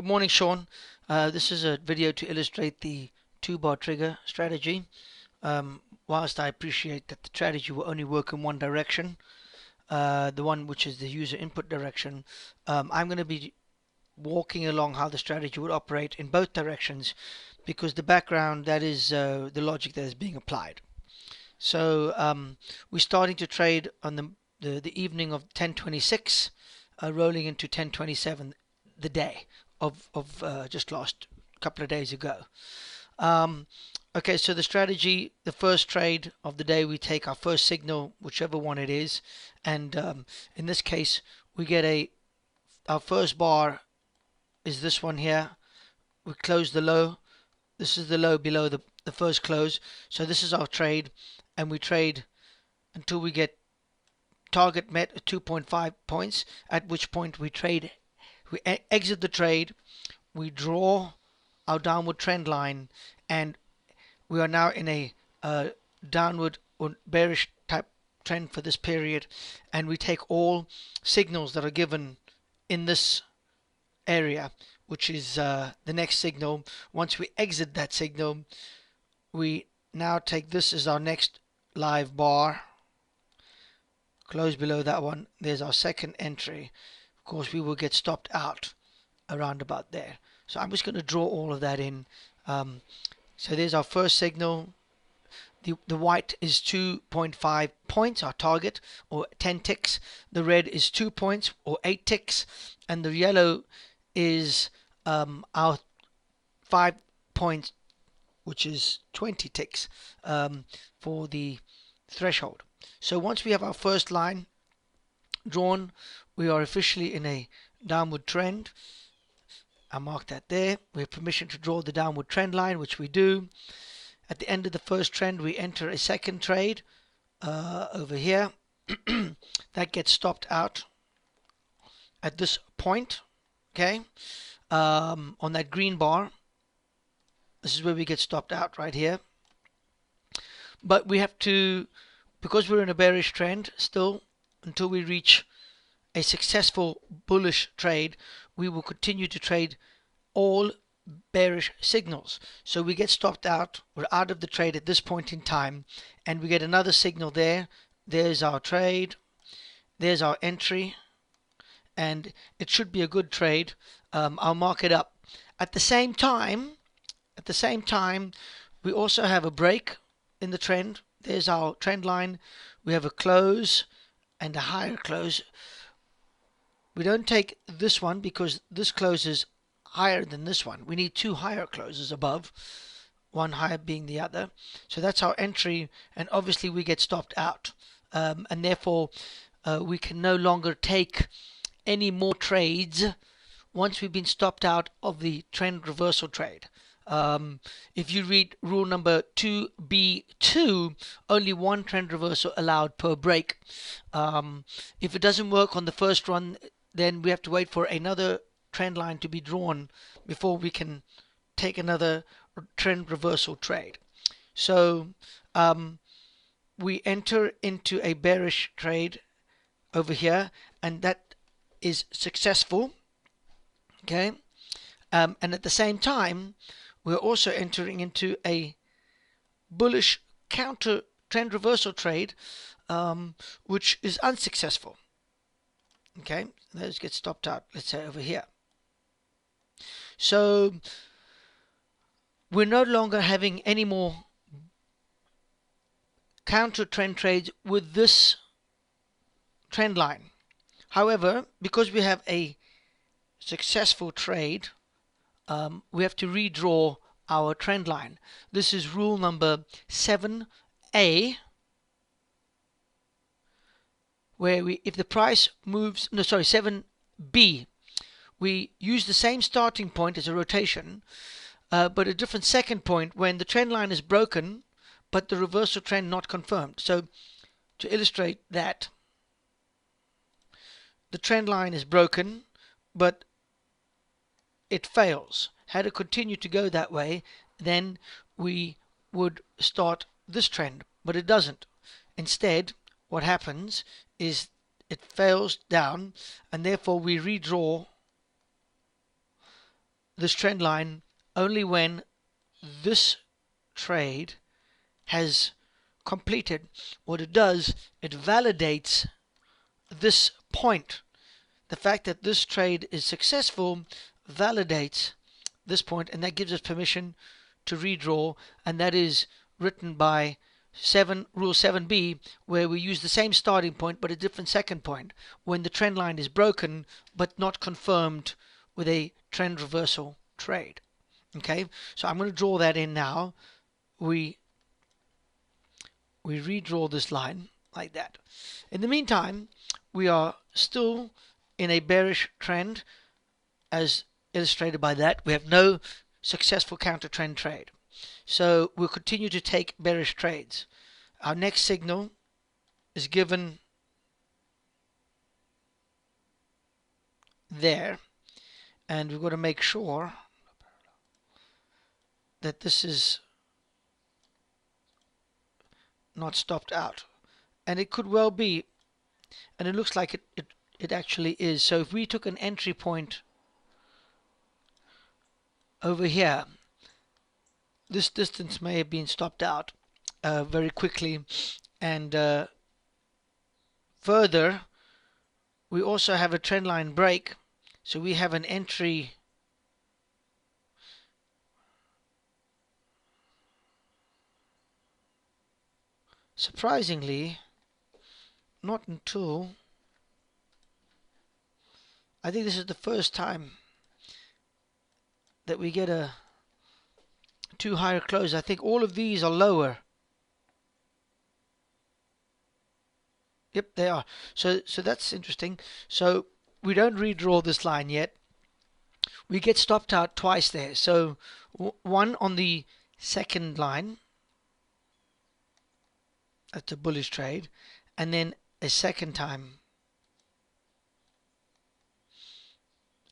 Good morning, Sean. This is a video to illustrate the two-bar trigger strategy. Whilst I appreciate that the strategy will only work in one direction, the one which is the user input direction, I'm going to be walking along how the strategy would operate in both directions because the background, that is the logic that is being applied. So we're starting to trade on the evening of 10:26, rolling into 10:27, the day of just last couple of days ago. Okay, so the strategy, the first trade of the day, we take our first signal, whichever one it is, and in this case, we get our first bar is this one here. We close the low. This is the low below the first close. So this is our trade, and we trade until we get target met at 2.5 points, at which point we exit the trade, we draw our downward trend line, and we are now in a downward or bearish type trend for this period, and we take all signals that are given in this area, which is the next signal. Once we exit that signal, we now take this as our next live bar, close below that one. There's our second entry. Of course, we will get stopped out around about there. So I'm just going to draw all of that in. So there's our first signal. The white is 2.5 points, our target, or 10 ticks. The red is 2 points, or 8 ticks. And the yellow is our 5 points, which is 20 ticks for the threshold. So once we have our first line drawn, we are officially in a downward trend. I mark that there. We have permission to draw the downward trend line, which we do. At the end of the first trend, we enter a second trade over here. That gets stopped out at this point, okay, on that green bar. This is where we get stopped out, right here. But we have to, because we're in a bearish trend still, until we reach a successful bullish trade, we will continue to trade all bearish signals. So we get stopped out, we're out of the trade at this point in time, and we get another signal there. There's our trade, there's our entry, and it should be a good trade. I'll mark it up. At the same time, we also have a break in the trend. There's our trend line. We have a close and a higher close. We don't take this one because this closes higher than this one. We need two higher closes above, one higher being the other. So that's our entry, and obviously we get stopped out, and therefore we can no longer take any more trades once we've been stopped out of the trend reversal trade. If you read rule number 2B2, only one trend reversal allowed per break. If it doesn't work on the first run, then we have to wait for another trend line to be drawn before we can take another trend reversal trade. So we enter into a bearish trade over here, and that is successful, okay, and at the same time we're also entering into a bullish counter trend reversal trade, which is unsuccessful. Okay, those get stopped out, let's say over here. So we're no longer having any more counter trend trades with this trend line. However, because we have a successful trade, we have to redraw our trend line. This is rule number 7A, where if the price moves, 7B, we use the same starting point as a rotation, but a different second point when the trend line is broken, but the reversal trend not confirmed. So to illustrate that, the trend line is broken, but it fails. Had it continued to go that way, then we would start this trend, but it doesn't. Instead, what happens is it fails down, and therefore we redraw this trend line only when this trade has completed. What it does, it validates this point. The fact that this trade is successful validates this point, and that gives us permission to redraw, and that is written by Rule 7b, where we use the same starting point but a different second point when the trend line is broken but not confirmed with a trend reversal trade. Okay, so I'm going to draw that in now. We redraw this line like that. In the meantime, we are still in a bearish trend, as illustrated by that. We have no successful counter trend trade, so we'll continue to take bearish trades. Our next signal is given there, and we've got to make sure that this is not stopped out, and it could well be, and it looks like it actually is. So if we took an entry point over here, this distance may have been stopped out very quickly, and further we also have a trend line break, so we have an entry surprisingly not until, I think this is the first time that we get a two higher close. I think all of these are lower. Yep, they are. So that's interesting. So we don't redraw this line yet. We get stopped out twice there. So one on the second line, that's a bullish trade, and then a second time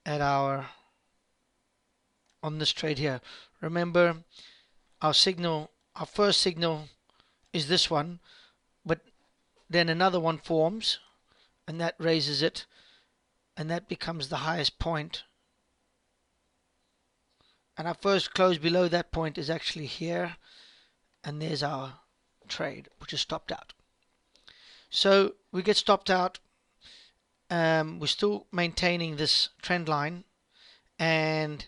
at on this trade here. Remember, our first signal is this one, but then another one forms, and that raises it, and that becomes the highest point. And our first close below that point is actually here, and there's our trade, which is stopped out. So we get stopped out. We're still maintaining this trend line, and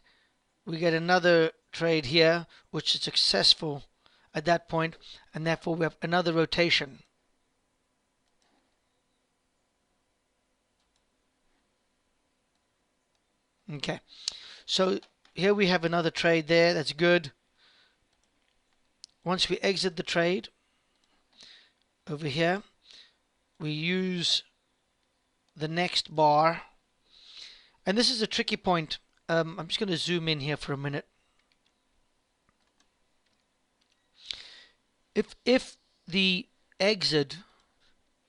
we get another trade here, which is successful at that point, and therefore we have another rotation. Okay, so here we have another trade there. That's good. Once we exit the trade over here, we use the next bar, and this is a tricky point. I'm just going to zoom in here for a minute. If the exit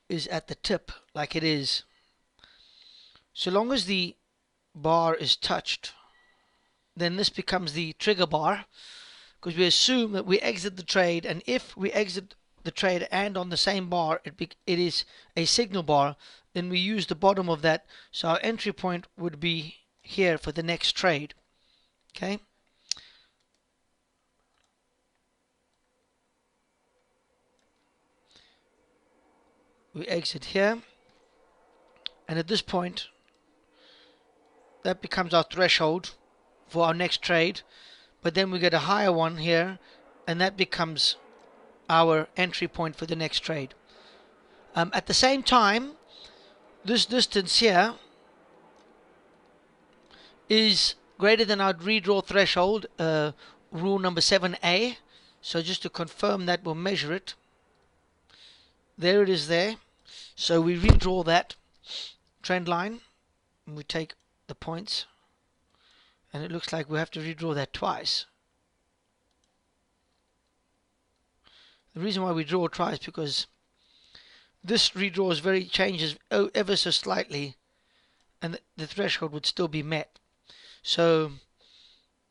is at the tip, like it is, so long as the bar is touched, then this becomes the trigger bar, because we assume that we exit the trade, and if we exit the trade and on the same bar it is a signal bar, then we use the bottom of that, so our entry point would be here for the next trade. Okay, we exit here, and at this point that becomes our threshold for our next trade, but then we get a higher one here, and that becomes our entry point for the next trade. At the same time, this distance here is greater than our redraw threshold, rule number 7a. So just to confirm that, we'll measure it. There it is there. So we redraw that trend line, and we take the points, and it looks like we have to redraw that twice. The reason why we draw twice is because this redraw changes ever so slightly, and the threshold would still be met. So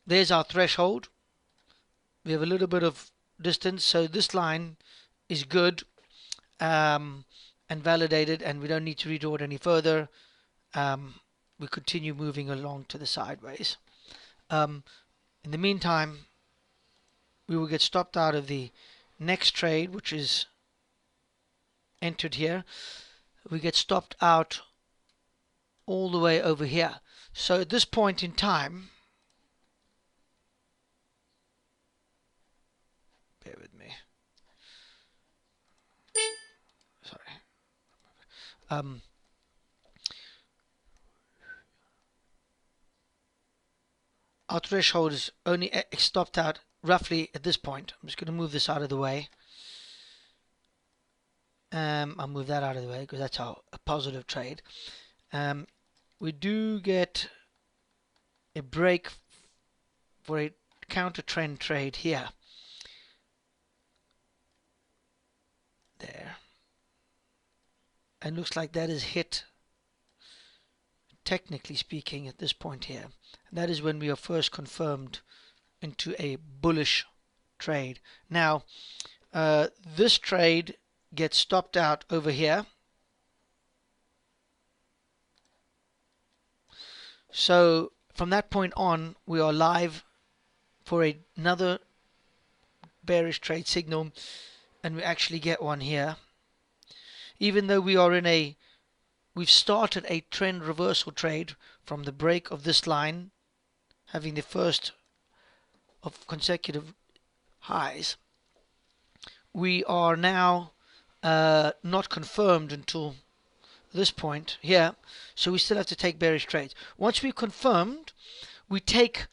there's our threshold. We have a little bit of distance, so this line is good and validated, and we don't need to redraw it any further. We continue moving along to the sideways. In the meantime, we will get stopped out of the next trade, which is entered here. We get stopped out all the way over here. So at this point in time, bear with me, sorry, our threshold is only stopped out roughly at this point. I'm just going to move this out of the way. I'll move that out of the way because that's a positive trade. We do get a break for a counter trend trade here. There. And looks like that is hit, technically speaking, at this point here. And that is when we are first confirmed into a bullish trade. Now, this trade gets stopped out over here. So from that point on, we are live for another bearish trade signal, and we actually get one here. Even though we are in we've started a trend reversal trade from the break of this line, having the first of consecutive highs. We are now not confirmed until this point here, so we still have to take bearish trades. Once we've confirmed, we take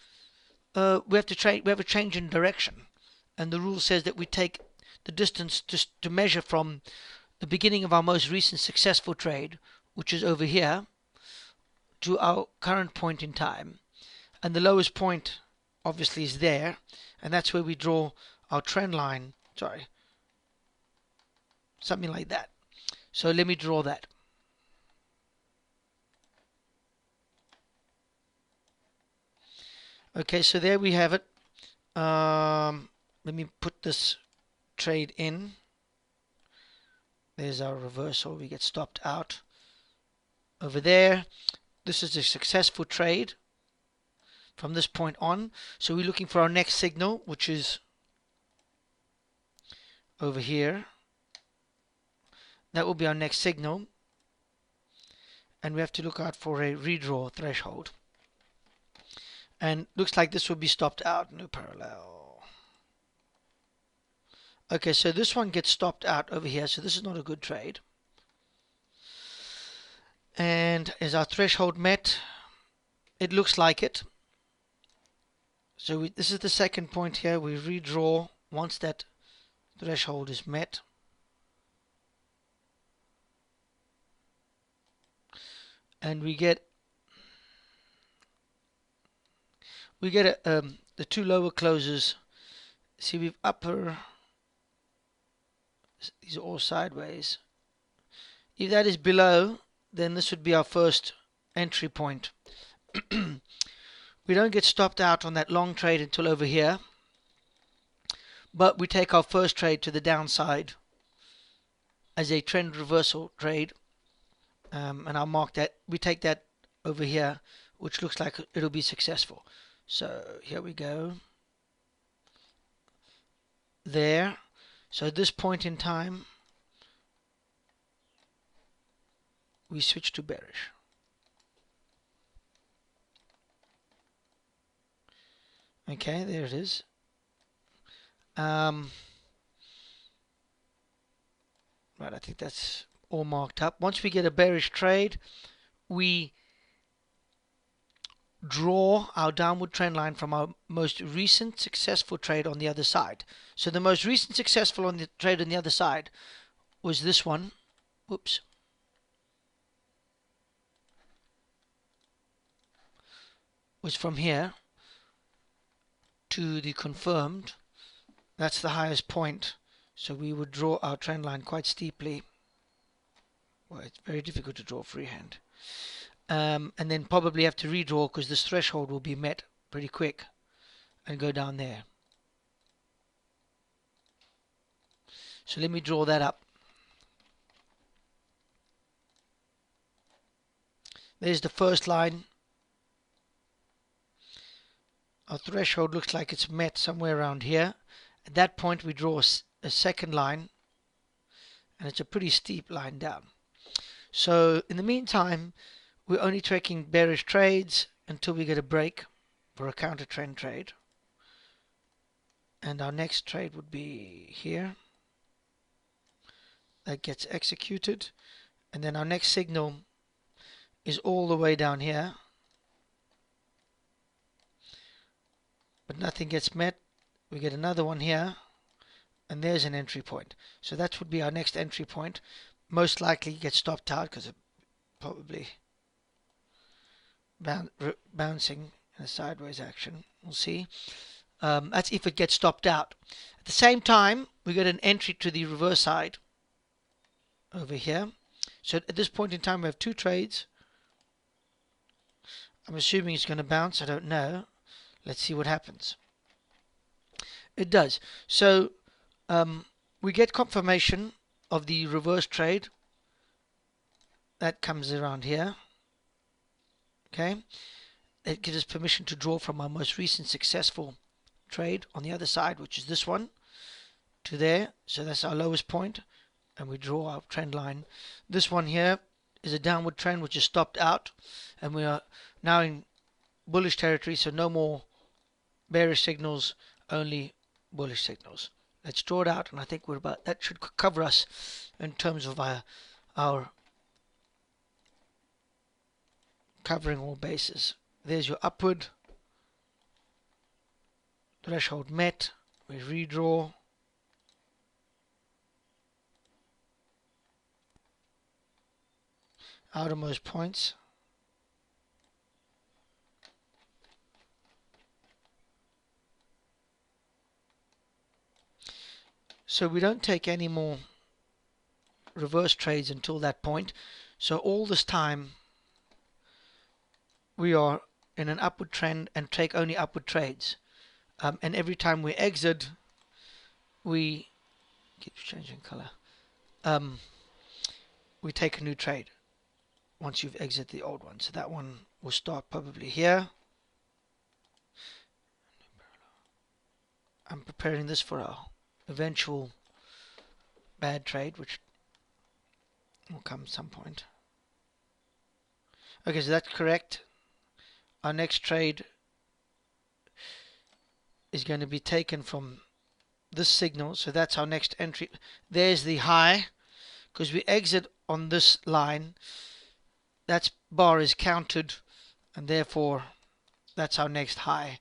we have a change in direction, and the rule says that we take the distance to measure from the beginning of our most recent successful trade, which is over here, to our current point in time, and the lowest point obviously is there, and that's where we draw our trend line. Sorry, something like that. So let me draw that. Okay, so there we have it. Let me put this trade in. There's our reversal. We get stopped out over there. This is a successful trade from this point on. So we're looking for our next signal, which is over here. That will be our next signal. And we have to look out for a redraw threshold. And looks like this will be stopped out. No parallel. Okay, so this one gets stopped out over here. So this is not a good trade. And is our threshold met? It looks like it. So this is the second point here. We redraw once that threshold is met. And we get the two lower closes. See, we've these are all sideways. If that is below, then this would be our first entry point. We don't get stopped out on that long trade until over here, but we take our first trade to the downside as a trend reversal trade, and I'll mark that. We take that over here, which looks like it'll be successful. So here we go. There. So at this point in time, we switch to bearish. Okay, there it is. Right, I think that's all marked up. Once we get a bearish trade, we draw our downward trend line from our most recent successful trade on the other side. So the most recent successful on the trade on the other side was this one. Whoops. Was from here to the confirmed. That's the highest point. So we would draw our trend line quite steeply. Well, it's very difficult to draw freehand. And then probably have to redraw because this threshold will be met pretty quick and go down there. So let me draw that up. There's the first line. Our threshold looks like it's met somewhere around here. At that point we draw a second line, and it's a pretty steep line down. So in the meantime, we're only taking bearish trades until we get a break for a counter trend trade. And our next trade would be here. That gets executed. And then our next signal is all the way down here. But nothing gets met. We get another one here. And there's an entry point. So that would be our next entry point. Most likely get stopped out because it probably bouncing in a sideways action. We'll see. That's if it gets stopped out. At the same time, we get an entry to the reverse side over here. So at this point in time, we have two trades. I'm assuming it's going to bounce. I don't know. Let's see what happens. It does. So we get confirmation of the reverse trade. That comes around here. Okay. It gives us permission to draw from our most recent successful trade on the other side, which is this one, to there. So that's our lowest point, and we draw our trend line. This one here is a downward trend which is stopped out, and we are now in bullish territory, so no more bearish signals, only bullish signals. Let's draw it out, and I think we're about, that should cover us in terms of our covering all bases. There's your upward threshold met. We redraw. Outermost points. So we don't take any more reverse trades until that point. So all this time we are in an upward trend and take only upward trades. And every time we exit, we keep changing color. We take a new trade once you've exited the old one. So that one will start probably here. I'm preparing this for our eventual bad trade, which will come at some point. Okay, so that's correct. Our next trade is going to be taken from this signal. So that's our next entry. There's the high, because we exit on this line. That bar is counted, and therefore that's our next high.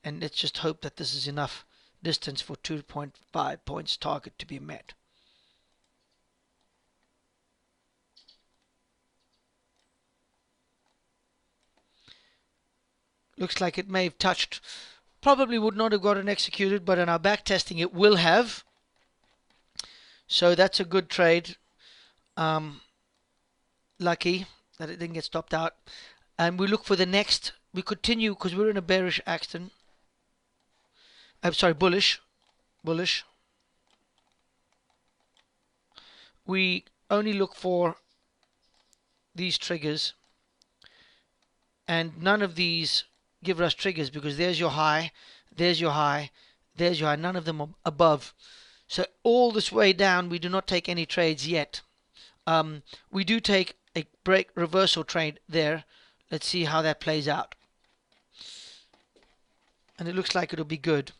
And let's just hope that this is enough distance for 2.5 points target to be met. Looks like it may have touched. Probably would not have gotten executed, but in our back testing it will have. So that's a good trade. Lucky that it didn't get stopped out. And we look for the next. We continue because we're in a bearish action. I'm sorry, bullish. Bullish. We only look for these triggers, and none of these give us triggers because there's your high, there's your high, there's your high. None of them are above. So all this way down, we do not take any trades yet. We do take a break reversal trade there. Let's see how that plays out. And it looks like it'll be good.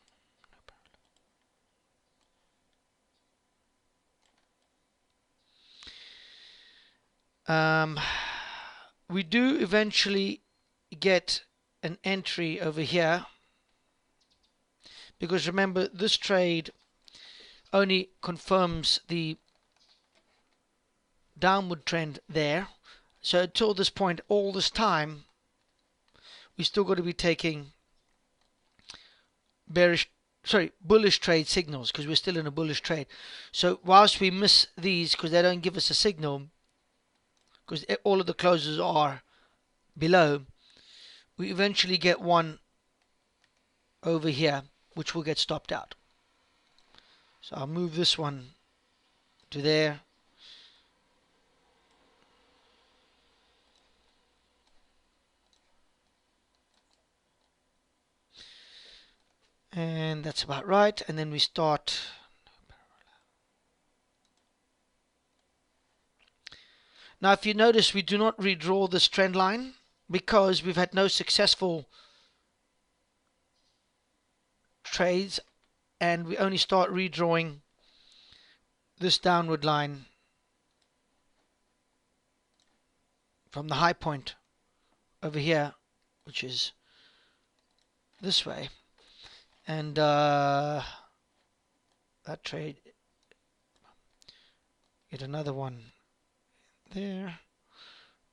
We do eventually get an entry over here, because remember, this trade only confirms the downward trend there. So until this point, all this time, we still got to be taking bullish trade signals, because we're still in a bullish trade. So whilst we miss these because they don't give us a signal, because all of the closes are below, we eventually get one over here which will get stopped out. So I'll move this one to there. and that's about right. And then we start. Now if you notice, we do not redraw this trend line because we've had no successful trades, and we only start redrawing this downward line from the high point over here, which is this way. And that trade, get another one there,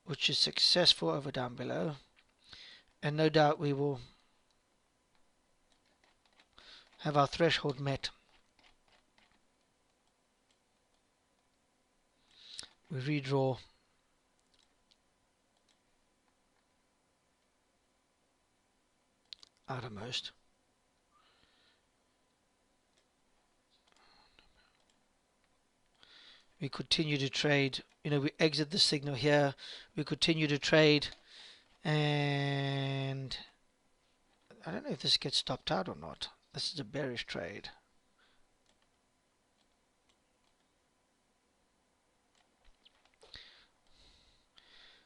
which is successful over down below, and no doubt we will have our threshold met. We redraw outermost. We continue to trade. We exit the signal here. We continue to trade, and I don't know if this gets stopped out or not. This is a bearish trade.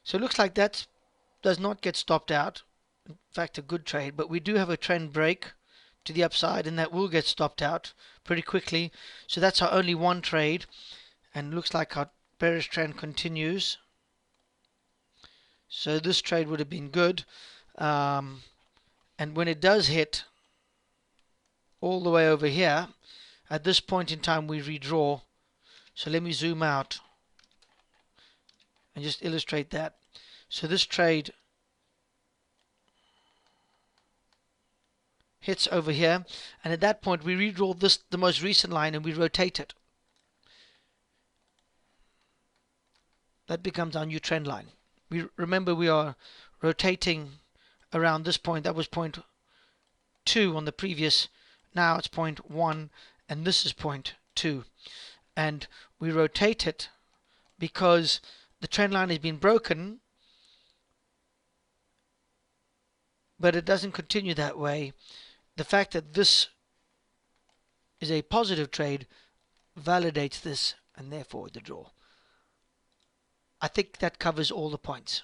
So it looks like that does not get stopped out. In fact, a good trade, but we do have a trend break to the upside, and that will get stopped out pretty quickly. So that's our only one trade, and looks like our bearish trend continues. So this trade would have been good, and when it does hit all the way over here, at this point in time we redraw. So let me zoom out and just illustrate that. So this trade hits over here, and at that point we redraw this, the most recent line, and we rotate it. That becomes our new trend line. Remember, we are rotating around this point. That was point 2 on the previous. Now it's point 1, and this is point 2. And we rotate it because the trend line has been broken, but it doesn't continue that way. The fact that this is a positive trade validates this, and therefore the draw. I think that covers all the points.